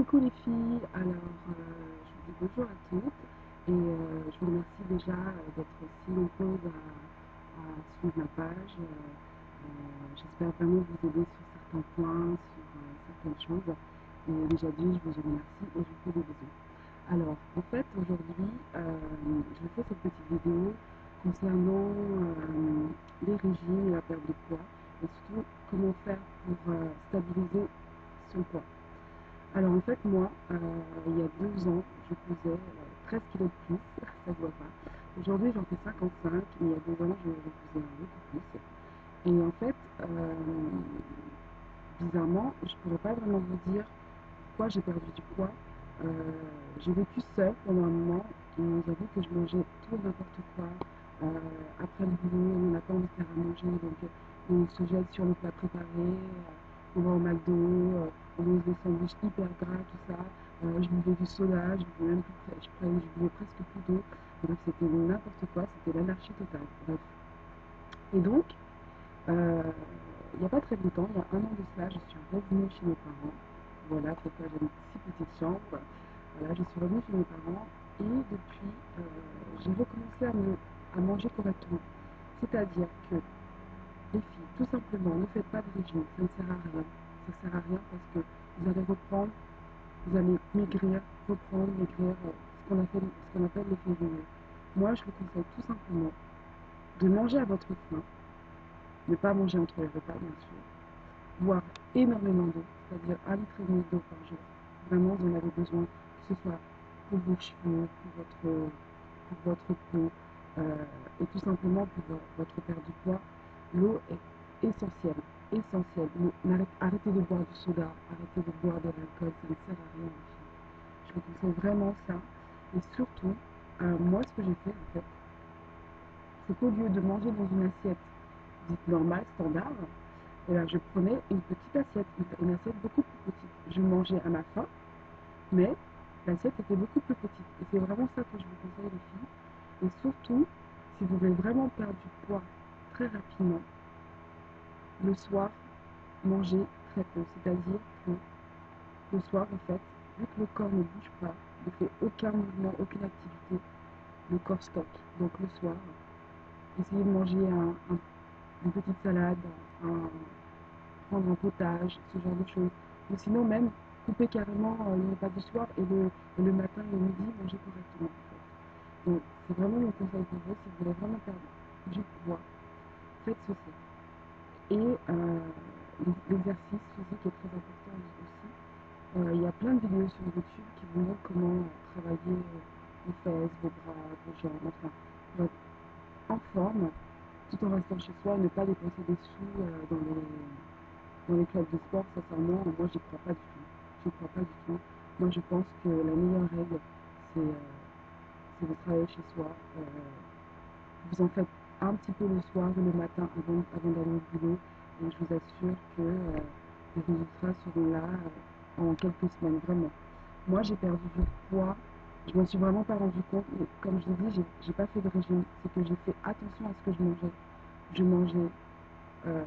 Coucou les filles, alors je vous dis bonjour à toutes et je vous remercie déjà d'être si nombreuses à suivre ma page. J'espère vraiment vous aider sur certains points, sur certaines choses. Et déjà dit, je vous en remercie et je vous fais des bisous. Alors en fait aujourd'hui, je fais cette petite vidéo concernant les régimes et la perte de poids et surtout comment faire pour stabiliser son poids. Alors en fait, moi, il y a 12 ans, je pesais 13 kilos de plus, ça se voit pas. Aujourd'hui, j'en fais 55, mais il y a 2 ans, j'en faisais beaucoup plus. Et en fait, bizarrement, je ne pourrais pas vraiment vous dire pourquoi j'ai perdu du poids. Euh, j'ai vécu seule pendant un moment et j'avoue que je mangeais tout et n'importe quoi. Après le boulot, on n'a pas envie de faire à manger, donc on se jette sur le plat préparé, on va au McDo, on mange des sandwichs hyper gras, tout ça. Je buvais du soda, je buvais presque plus d'eau. Bref, c'était n'importe quoi, c'était l'anarchie totale. Bref. Et donc, il n'y a pas très longtemps, il y a un an de cela, je suis revenue chez mes parents. Voilà, pourquoi j'ai une si petite chambre. Voilà, je suis revenue chez mes parents et depuis, j'ai recommencé à manger correctement. C'est-à-dire que les filles, tout simplement, ne faites pas de régime, ça ne sert à rien. Ça ne sert à rien parce que vous allez reprendre, vous allez maigrir, reprendre, maigrir, ce qu'on appelle l'effet jojo. Moi, je vous conseille tout simplement de manger à votre faim, ne pas manger entre les repas, bien sûr, boire énormément d'eau, c'est-à-dire 1,5 litre d'eau par jour. Vraiment, vous en avez besoin, que ce soit pour vos cheveux, pour votre peau, et tout simplement pour votre perte du poids. L'eau est essentielle, essentielle. Arrêtez de boire du soda, arrêtez de boire de l'alcool, ça ne sert à rien. Je vous conseille vraiment ça. Et surtout, moi, ce que j'ai fait, en fait, c'est qu'au lieu de manger dans une assiette dite normale, standard, et là, je prenais une petite assiette, une assiette beaucoup plus petite. Je mangeais à ma faim, mais l'assiette était beaucoup plus petite. Et c'est vraiment ça que je vous conseille, les filles. Et surtout, si vous voulez vraiment perdre du poids très rapidement, le soir, mangez très peu. C'est-à-dire que le soir, en fait, vu que le corps ne bouge pas, ne fait aucun mouvement, aucune activité, le corps stocke. Donc le soir, essayez de manger une petite salade, prendre un potage, ce genre de choses. Ou sinon même, couper carrément le repas du soir et le matin et le midi, manger correctement. En fait. Donc c'est vraiment mon conseil pour vous, si vous voulez vraiment perdre du poids, faites ceci. Et l'exercice physique est très important aussi. Il y a plein de vidéos sur YouTube qui vous montrent comment travailler vos fesses, vos bras, vos jambes, enfin, pour être en forme, tout en restant chez soi et ne pas dépenser des sous dans les clubs de sport. Sincèrement, moi, j'y crois pas du tout. Je crois pas du tout. Moi, je pense que la meilleure règle, c'est de travailler chez soi. Vous en faites un petit peu le soir ou le matin avant d'aller au boulot. Et je vous assure que les résultats seront là en quelques semaines, vraiment. Moi, j'ai perdu du poids. Je m'en suis vraiment pas rendu compte, mais comme je l'ai dit, j'ai pas fait de régime. C'est que j'ai fait attention à ce que je mangeais. Je mangeais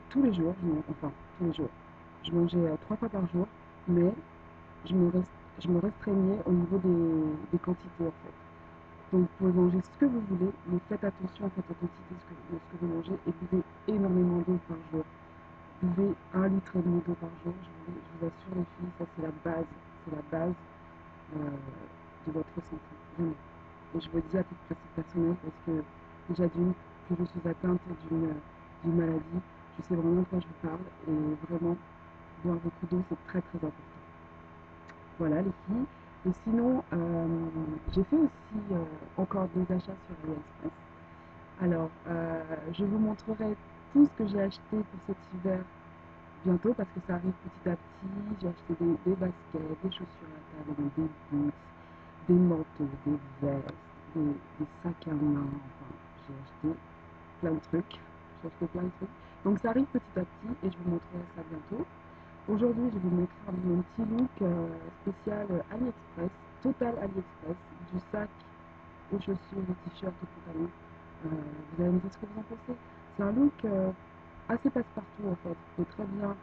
tous les jours, enfin tous les jours. Je mangeais 3 fois par jour, mais je me, je me restreignais au niveau des quantités en fait. Donc vous pouvez manger ce que vous voulez, mais faites attention en fait aux quantités de ce que vous mangez et buvez énormément d'eau par jour. Buvez 1,5 litre d'eau par jour, je vous assure les filles, ça c'est la base de votre santé, vraiment. Et je vous le dis à titre personnel parce que déjà d'une, que je suis atteinte d'une maladie, je sais vraiment de quoi je vous parle et vraiment, boire beaucoup d'eau c'est très très important. Voilà les filles. Et sinon, j'ai fait aussi encore des achats sur AliExpress. Alors, je vous montrerai tout ce que j'ai acheté pour cet hiver bientôt parce que ça arrive petit à petit. J'ai acheté des baskets, des chaussures à talons, des boots, des manteaux, des vestes, des sacs à main. Enfin, j'ai acheté plein de trucs. J'ai acheté plein de trucs. Donc ça arrive petit à petit et je vous montrerai ça bientôt. Aujourd'hui, je vais vous montrer un petit look spécial AliExpress, total AliExpress, du sac aux chaussures, aux t-shirts, aux pantalons. Vous allez me dire ce que vous en pensez. C'est un look assez passe-partout en fait. Vous pouvez très bien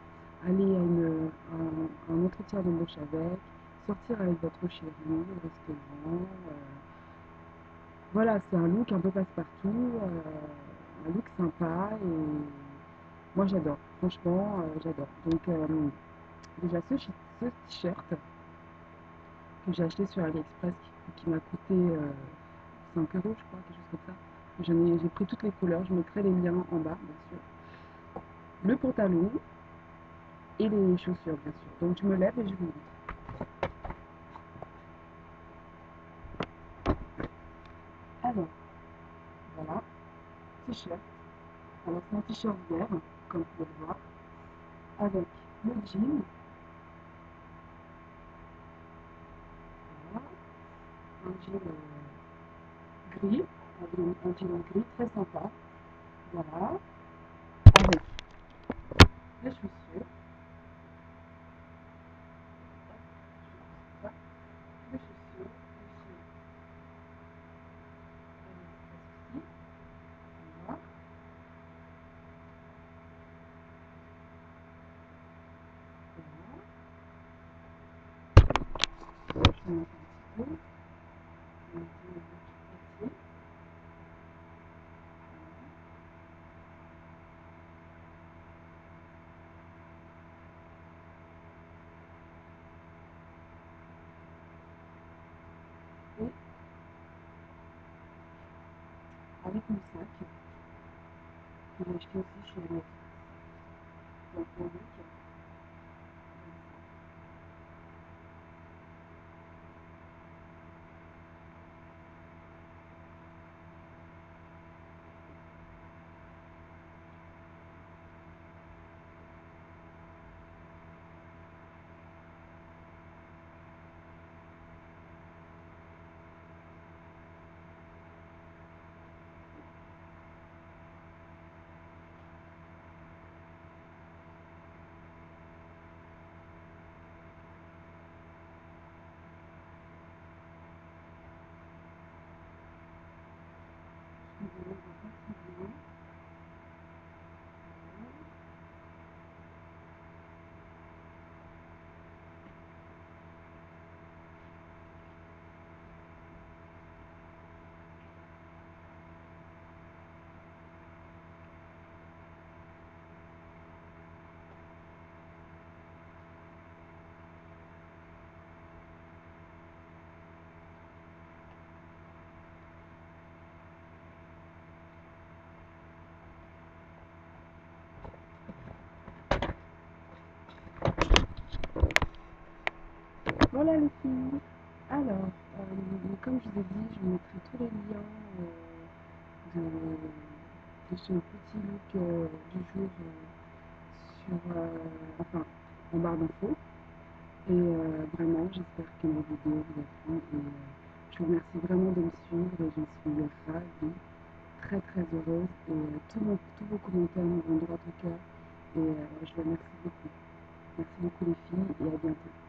aller à un entretien d'embauche avec. sortir avec votre chéri au restaurant. Voilà, c'est un look un peu passe-partout, un look sympa et moi j'adore, franchement j'adore. Donc déjà ce t-shirt que j'ai acheté sur AliExpress qui m'a coûté 5 euros je crois, quelque chose comme ça. J'ai pris toutes les couleurs, je mettrai les liens en bas bien sûr. Le pantalon et les chaussures bien sûr. Donc je me lève et je vous montre. Alors, voilà, t-shirt. Alors c'est un t-shirt vert, comme vous pouvez le voir, avec le jean, voilà, un jean gris, un jean gris très sympa, voilà, avec les chaussures, les chaussures, ici, voilà, voilà, je vais mettre un petit peu, je vais mettre un petit peu, et avec mon sac, que j'ai acheté aussi chez AliExpress, donc mon look, je vais mettre un petit peu, voilà les filles. Alors, comme je vous ai dit, je vous mettrai tous les liens de ce petit look du jour enfin, en barre d'infos. Et vraiment, j'espère que ma vidéo vous a plu. Et je vous remercie vraiment de me suivre et j'en suis ravie, très très heureuse. Et tous vos commentaires me vont droit au cœur. Et je vous remercie beaucoup. Merci beaucoup les filles et à bientôt.